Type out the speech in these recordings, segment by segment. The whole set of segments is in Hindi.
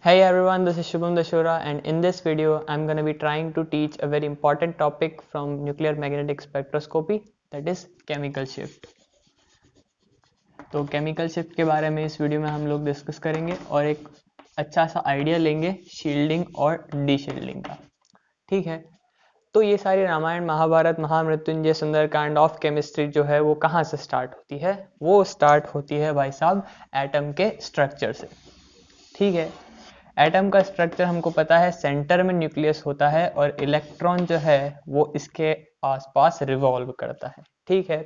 Hey everyone, this is Shubham Dashura, and in this video I'm going to be trying to teach a very important topic from nuclear magnetic spectroscopy, that is chemical shift. तो chemical shift के बारे में इस वीडियो में हम लोग डिस्कस करेंगे और एक अच्छा सा आइडिया लेंगे शील्डिंग और डीशील्डिंग का। ठीक है, तो ये सारी रामायण, महाभारत, महामृत्युंजय, सुंदरकांड ऑफ केमिस्ट्री जो है वो कहाँ से स्टार्ट होती है? वो स्टार्ट होती है भाई साहब एटम के स्ट्रक्चर से। ठीक है, एटम का स्ट्रक्चर हमको पता है, सेंटर में न्यूक्लियस होता है और इलेक्ट्रॉन जो है वो इसके आसपास रिवॉल्व करता है। ठीक है,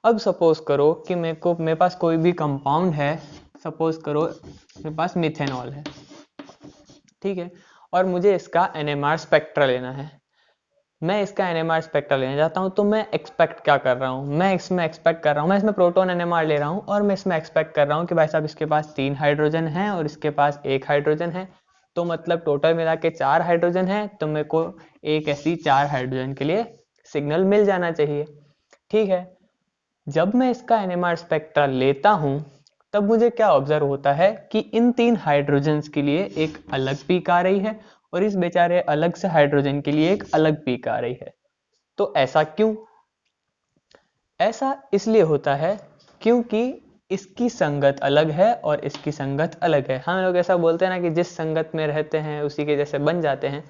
अब सपोज करो कि मेरे पास कोई भी कंपाउंड है, सपोज करो मेरे पास मिथेनॉल है। ठीक है, और मुझे इसका NMR स्पेक्ट्रा लेना है। मैं इसका NMR स्पेक्ट्रा लेना चाहता हूं, तो मैं एक्सपेक्ट क्या कर रहा हूं? मैं इसमें प्रोटॉन NMR ले रहा हूं और मैं इसमें एक्सपेक्ट कर रहा हूं कि भाई साहब इसके पास 3 हाइड्रोजन हैं और इसके पास 1 हाइड्रोजन है, तो मतलब टोटल मिला के 4 हाइड्रोजन है, तो मेरे को एक ऐसी 4 हाइड्रोजन के लिए सिग्नल मिल जाना चाहिए। ठीक है, जब मैं इसका NMR स्पेक्ट्रा लेता हूं तब मुझे क्या ऑब्जर्व होता है कि इन 3 हाइड्रोजन्स के लिए एक अलग पीक आ रही है और इस बेचारे अलग से हाइड्रोजन के लिए एक अलग पीक आ रही है। तो ऐसा क्यों? ऐसा इसलिए होता है क्योंकि इसकी संगत अलग है और इसकी संगत अलग है। हम लोग ऐसा बोलते हैं ना कि जिस संगत में रहते हैं उसी के जैसे बन जाते हैं।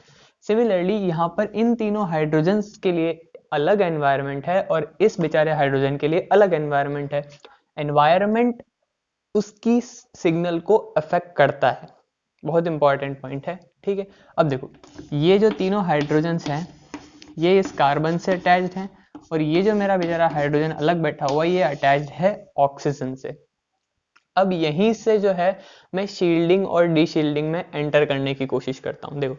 सिमिलरली यहाँ पर इन तीनों हाइड्रोजन्स के लिए अलग एनवायरनमेंट है और इस बेचारे हाइड्रोजन के लिए अलग एनवायरनमेंट है। एनवायरनमेंट उसकी सिग्नल को अफेक्ट करता है, बहुत इंपॉर्टेंट पॉइंट है। ठीक है, अब देखो ये जो तीनों हाइड्रोजन्स हैं ये इस कार्बन से अटैच्ड हैं और ये जो मेरा बेचारा हाइड्रोजन अलग बैठा हुआ ये अटैच्ड है ऑक्सीजन से। अब यहीं से जो है मैं शील्डिंग और डीशील्डिंग में एंटर करने की कोशिश करता हूं। देखो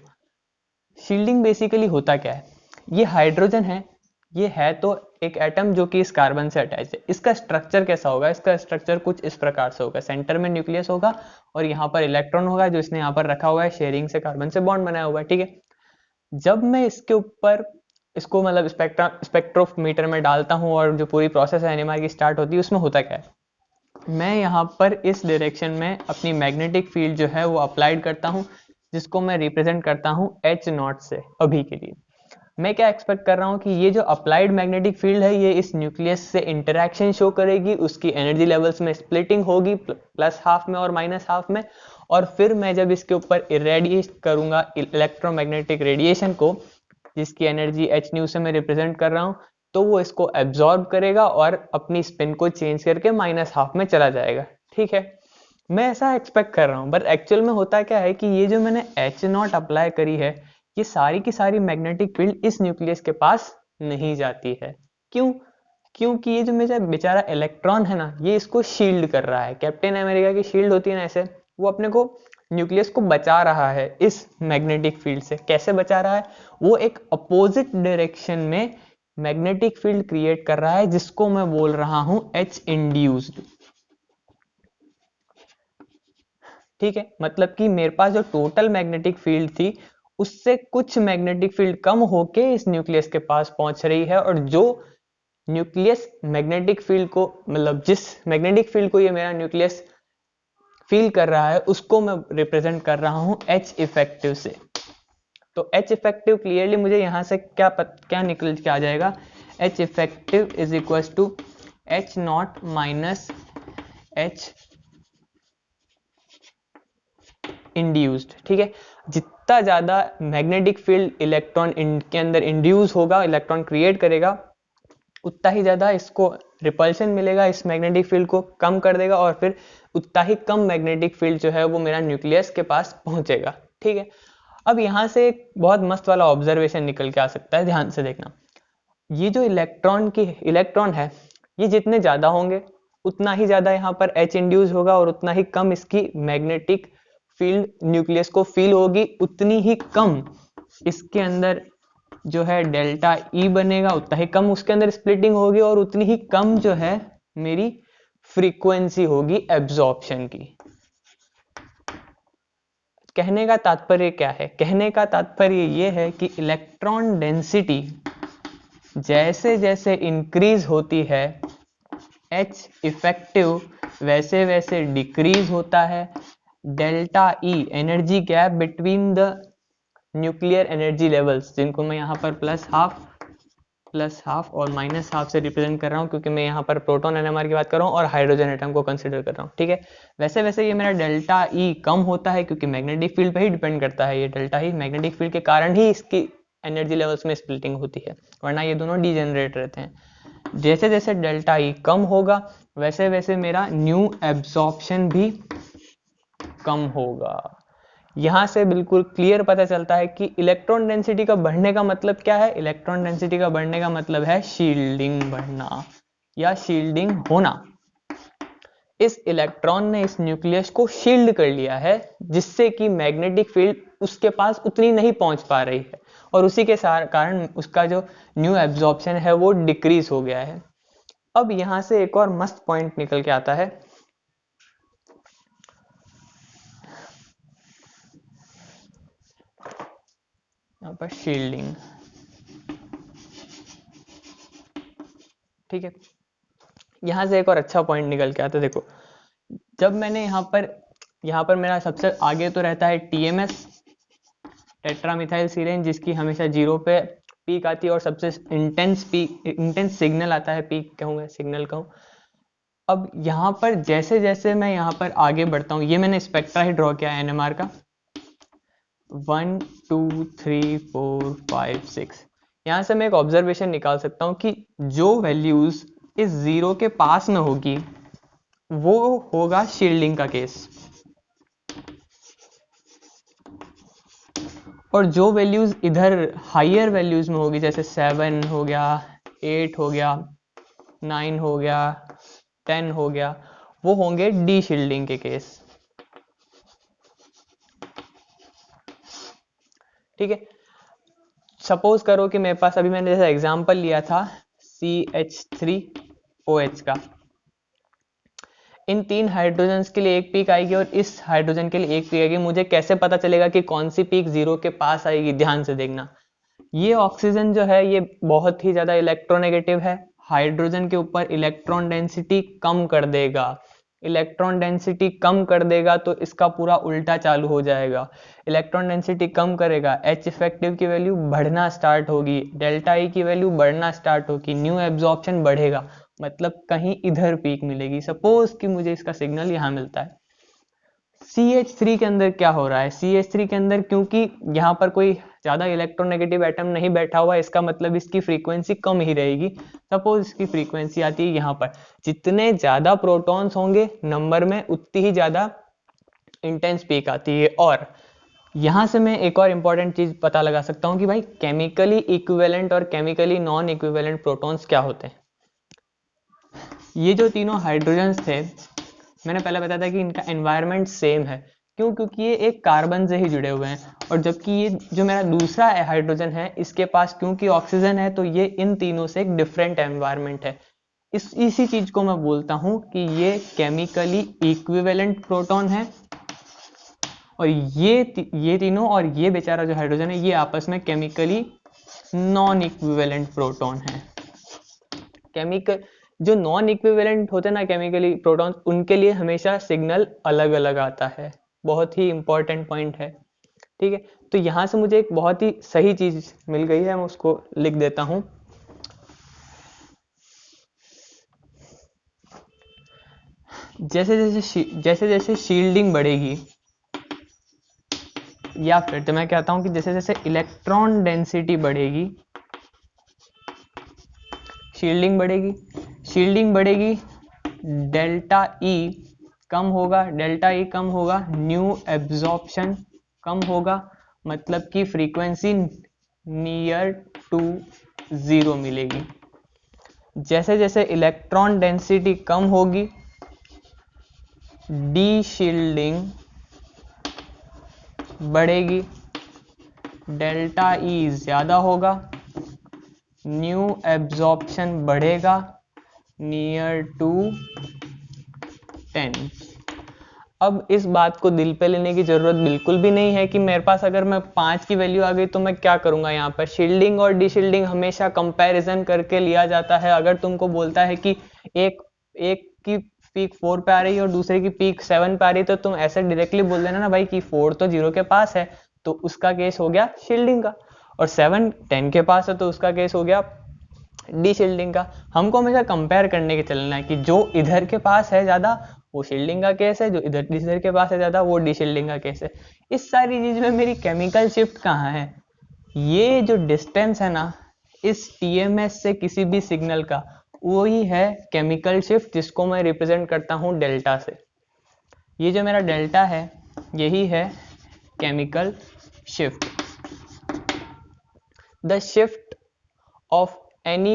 शील्डिंग बेसिकली होता क्या है? ये हाइड्रोजन है, ये है तो एक एटम जो कि इस कार्बन से अटैच है। इसका स्ट्रक्चर कैसा होगा? इसका स्ट्रक्चर कुछ इस प्रकार से होगा, सेंटर में न्यूक्लियस होगा और यहाँ पर इलेक्ट्रॉन होगा जो इसने यहाँ पर रखा हुआ है, शेयरिंग से कार्बन से बॉन्ड बनाया हुआ है। ठीक है, जब मैं इसके ऊपर इसको मतलब स्पेक्ट्रोमीटर में डालता हूँ और जो पूरी प्रोसेस है NMR की स्टार्ट होती है, उसमें होता क्या है? मैं यहाँ पर इस डायरेक्शन में अपनी मैग्नेटिक फील्ड जो है वो अप्लाइड करता हूँ, जिसको मैं रिप्रेजेंट करता हूँ H0 से। अभी के लिए मैं क्या एक्सपेक्ट कर रहा हूँ कि ये जो अप्लाइड मैग्नेटिक फील्ड है ये इस न्यूक्लियस से इंटरेक्शन शो करेगी, उसकी एनर्जी लेवल्स में स्प्लिटिंग होगी, प्लस हाफ में और माइनस हाफ में, और फिर मैं जब इसके ऊपर इरेडिएट करूंगा इलेक्ट्रोमैग्नेटिक रेडिएशन को, जिसकी एनर्जी h न्यू से मैं रिप्रेजेंट कर रहा हूँ, तो वो इसको एब्जॉर्ब करेगा और अपनी स्पिन को चेंज करके माइनस हाफ में चला जाएगा। ठीक है, मैं ऐसा एक्सपेक्ट कर रहा हूँ, बट एक्चुअल में होता क्या है कि ये जो मैंने H0 अप्लाई करी है ये सारी की सारी मैग्नेटिक फील्ड इस न्यूक्लियस के पास नहीं जाती है। क्यों? क्योंकि ये जो मेरा बेचारा इलेक्ट्रॉन है ना, ये इसको शील्ड कर रहा है। कैप्टन अमेरिका की शील्ड होती है ना, ऐसे वो अपने को न्यूक्लियस को बचा रहा है इस मैग्नेटिक फील्ड से। कैसे बचा रहा है? वो एक अपोजिट डायरेक्शन में मैग्नेटिक फील्ड क्रिएट कर रहा है, जिसको मैं बोल रहा हूं H इंड्यूस्ड। ठीक है, मतलब कि मेरे पास जो टोटल मैग्नेटिक फील्ड थी उससे कुछ मैग्नेटिक फील्ड कम होके इस न्यूक्लियस के पास पहुंच रही है, और जो न्यूक्लियस मैग्नेटिक फील्ड को मतलब जिस मैग्नेटिक फील्ड को ये मेरा न्यूक्लियस फील कर रहा है उसको मैं रिप्रेजेंट कर रहा हूं H इफेक्टिव से। तो H इफेक्टिव क्लियरली मुझे यहां से क्या निकल के आ जाएगा? H effective is equal to H0 minus H induced. ठीक है, जितना ज्यादा मैग्नेटिक फील्ड इलेक्ट्रॉन के अंदर इंड्यूस होगा, इलेक्ट्रॉन क्रिएट करेगा, उतना ही ज्यादा इसको रिपल्शन मिलेगा, इस मैग्नेटिक फील्ड को कम कर देगा और फिर उतना ही कम मैग्नेटिक फील्ड जो है वो मेरा न्यूक्लियस के पास पहुंचेगा। ठीक है, अब यहां से एक बहुत मस्त वाला ऑब्जर्वेशन निकल के आ सकता है, ध्यान से देखना। ये जो इलेक्ट्रॉन है ये जितने ज्यादा होंगे उतना ही ज्यादा यहाँ पर H इंड्यूस होगा और उतना ही कम इसकी मैग्नेटिक फील्ड न्यूक्लियस को फील होगी, उतनी ही कम इसके अंदर जो है डेल्टा E बनेगा, उतना ही कम उसके अंदर स्प्लिटिंग होगी और उतनी ही कम जो है मेरी फ्रीक्वेंसी होगी एब्जॉर्प्शन की। कहने का तात्पर्य क्या है? कहने का तात्पर्य ये है कि इलेक्ट्रॉन डेंसिटी जैसे जैसे इंक्रीज होती है H इफेक्टिव वैसे वैसे डिक्रीज होता है, delta E energy gap between the nuclear energy levels, जिनको मैं यहाँ पर प्लस हाफ और माइनस हाफ से रिप्रेजेंट कर रहा हूँ, क्योंकि मैं यहाँ पर प्रोटॉन एनएमआर की बात कर रहा हूँ और हाइड्रोजन एटम को कंसिडर कर रहा हूँ, ठीक है। वैसे वैसे ये मेरा डेल्टा ई कम होता है, क्योंकि मैग्नेटिक फील्ड पे ही डिपेंड करता है। ये डेल्टा ई मैग्नेटिक फील्ड के कारण ही इसकी एनर्जी लेवल्स में स्प्लिटिंग होती है, वरना ये दोनों डीजेनरेट रहते हैं। जैसे जैसे डेल्टा ई कम होगा वैसे वैसे मेरा न्यू एब्जॉर्प्शन भी कम होगा। यहां से बिल्कुल क्लियर पता चलता है कि इलेक्ट्रॉन डेंसिटी का बढ़ने का मतलब क्या है। इलेक्ट्रॉन डेंसिटी का बढ़ने का मतलब है शील्डिंग बढ़ना या शील्डिंग होना। इस इलेक्ट्रॉन ने इस न्यूक्लियस को शील्ड कर लिया है, जिससे कि मैग्नेटिक फील्ड उसके पास उतनी नहीं पहुंच पा रही है, और उसी के कारण उसका जो न्यू एब्जॉर्प्शन है वो डिक्रीज हो गया है। अब यहां से एक और मस्त पॉइंट निकल के आता है। यहाँ पर शील्डिंग, ठीक है। यहां से एक और अच्छा पॉइंट निकल के आता है। देखो, जब मैंने यहाँ पर मेरा सबसे आगे तो रहता है TMS, टेट्रामिथाइल सीरेन, जिसकी हमेशा 0 पे पीक आती है और सबसे इंटेंस सिग्नल आता है, पीक कहूँगा, सिग्नल कहूँ। अब यहाँ पर जैसे जैसे मैं यहाँ पर आगे बढ़ता हूँ, ये मैंने स्पेक्ट्रा ही ड्रॉ किया है NMR का, 1 2 3 4 5 6। यहाँ से मैं एक ऑब्जर्वेशन निकाल सकता हूँ कि जो वैल्यूज इस 0 के पास में होगी वो होगा शील्डिंग का केस, और जो वैल्यूज इधर हायर वैल्यूज में होगी, जैसे 7 हो गया, 8 हो गया, 9 हो गया, 10 हो गया, वो होंगे डी शील्डिंग के केस, ठीक है। सपोज करो कि मेरे पास, अभी मैंने जैसा एग्जांपल लिया था CH3OH का, इन 3 हाइड्रोजन्स के लिए एक पीक आएगी और इस हाइड्रोजन के लिए एक पीक आएगी। मुझे कैसे पता चलेगा कि कौन सी पीक 0 के पास आएगी? ध्यान से देखना, ये ऑक्सीजन जो है ये बहुत ही ज्यादा इलेक्ट्रोनेगेटिव है, हाइड्रोजन के ऊपर इलेक्ट्रॉन डेंसिटी कम कर देगा। इलेक्ट्रॉन डेंसिटी कम कर देगा तो इसका पूरा उल्टा चालू हो जाएगा। इलेक्ट्रॉन डेंसिटी कम करेगा, H इफेक्टिव की वैल्यू बढ़ना स्टार्ट होगी, डेल्टा ई की वैल्यू बढ़ना स्टार्ट होगी, न्यू एब्जॉर्प्शन बढ़ेगा, मतलब कहीं इधर पीक मिलेगी। सपोज कि मुझे इसका सिग्नल यहाँ मिलता है। CH3 के अंदर क्या हो रहा है? CH3 के अंदर, क्योंकि यहाँ पर कोई ज्यादा इलेक्ट्रोनेगेटिव एटम नहीं बैठा हुआ, इसका मतलब इसकी फ्रीक्वेंसी कम ही रहेगी। सपोज इसकी फ्रीक्वेंसी आती है यहाँ पर, जितने ज्यादा प्रोटॉन्स होंगे नंबर में उतनी ही ज्यादा इंटेंस पीक आती है। और यहाँ से मैं एक और इंपॉर्टेंट चीज पता लगा सकता हूँ कि भाई केमिकली इक्विवेलेंट और केमिकली नॉन इक्विवेलेंट प्रोटॉन्स क्या होते हैं। ये जो तीनों हाइड्रोजन्स थे, मैंने पहले बताया था कि इनका एनवायरनमेंट सेम है। क्यों? क्योंकि ये एक कार्बन से ही जुड़े हुए हैं, और जबकि ये जो मेरा दूसरा हाइड्रोजन है, इसके पास क्योंकि ऑक्सीजन है, तो ये इन तीनों से एक डिफरेंट एनवायरनमेंट है। इसी चीज को मैं बोलता हूं कि ये केमिकली इक्विवेलेंट प्रोटॉन है, और ये तीनों और ये बेचारा जो हाइड्रोजन है, ये आपस में केमिकली नॉन इक्विवेलेंट प्रोटॉन है। केमिकल जो नॉन इक्विवेलेंट होते हैं ना केमिकली प्रोटॉन्स, उनके लिए हमेशा सिग्नल अलग अलग आता है। बहुत ही इंपॉर्टेंट पॉइंट है, ठीक है। तो यहां से मुझे एक बहुत ही सही चीज मिल गई है, मैं उसको लिख देता हूं। जैसे जैसे शील्डिंग बढ़ेगी, या फिर तो मैं कहता हूं कि जैसे जैसे इलेक्ट्रॉन डेंसिटी बढ़ेगी, शील्डिंग बढ़ेगी, डेल्टा ई कम होगा, न्यू एब्जॉर्प्शन कम होगा, मतलब कि फ्रीक्वेंसी नियर टू 0 मिलेगी। जैसे जैसे इलेक्ट्रॉन डेंसिटी कम होगी, डी शील्डिंग बढ़ेगी, डेल्टा ई ज्यादा होगा, न्यू एब्जॉर्प्शन बढ़ेगा नियर टू 10। अब इस बात को दिल पे लेने की जरूरत बिल्कुल भी नहीं है कि मेरे पास अगर मैं 5 की वैल्यू आ गई तो मैं क्या करूंगा। यहाँ पर शील्डिंग और डीशील्डिंग हमेशा कंपैरिजन करके लिया जाता है। अगर तुमको बोलता है कि एक की पीक 4 पे आ रही है और दूसरे की पीक 7 पे आ रही है, तो तुम ऐसे डायरेक्टली बोल देना ना भाई कि 4 तो 0 के पास है, तो उसका केस हो गया शील्डिंग का, और 7 10 के पास है तो उसका केस हो गया डी शील्डिंग का। हमको हमेशा कंपेयर करने के चलना है कि जो इधर के पास है ज़्यादा वो शील्डिंग का केस है, जो इधर के पास है ज़्यादा वो डी शील्डिंग का केस है। इस सारी चीज़ में मेरी केमिकल शिफ्ट कहाँ है? ये जो डिस्टेंस है ना इस टीएमएस से किसी भी सिग्नल का, वही है केमिकल शिफ्ट, जिसको मैं रिप्रेजेंट करता हूँ डेल्टा से। ये जो मेरा डेल्टा है यही है chemical shift. The shift of any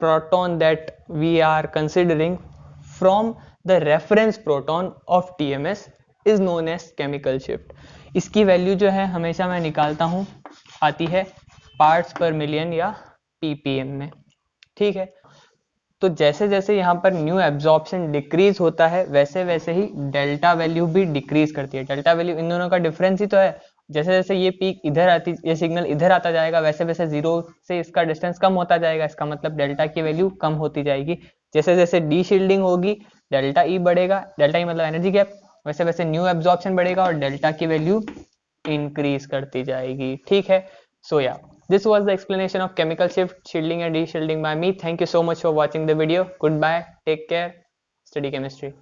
proton that we are considering from the reference proton of TMS is known as chemical shift। इसकी वैल्यू जो है हमेशा मैं निकालता हूँ, आती है पार्ट्स पर मिलियन या ppm में, ठीक है। तो जैसे जैसे यहाँ पर न्यू एब्जॉर्प्शन डिक्रीज होता है वैसे वैसे ही डेल्टा वैल्यू भी डिक्रीज करती है। डेल्टा वैल्यू इन दोनों का डिफरेंस ही तो है। जैसे जैसे ये पीक इधर आती, ये सिग्नल इधर आता जाएगा, वैसे वैसे जीरो से इसका डिस्टेंस कम होता जाएगा, इसका मतलब डेल्टा की वैल्यू कम होती जाएगी। जैसे जैसे डी शील्डिंग होगी डेल्टा ई बढ़ेगा, डेल्टा ई मतलब एनर्जी गैप, वैसे वैसे न्यू एब्जॉर्प्शन बढ़ेगा और डेल्टा की वैल्यू इंक्रीज करती जाएगी, ठीक है। सो या this was the explanation of chemical shift, shielding and de-shielding by me. Thank you so much for watching the video. Goodbye, take care, study chemistry.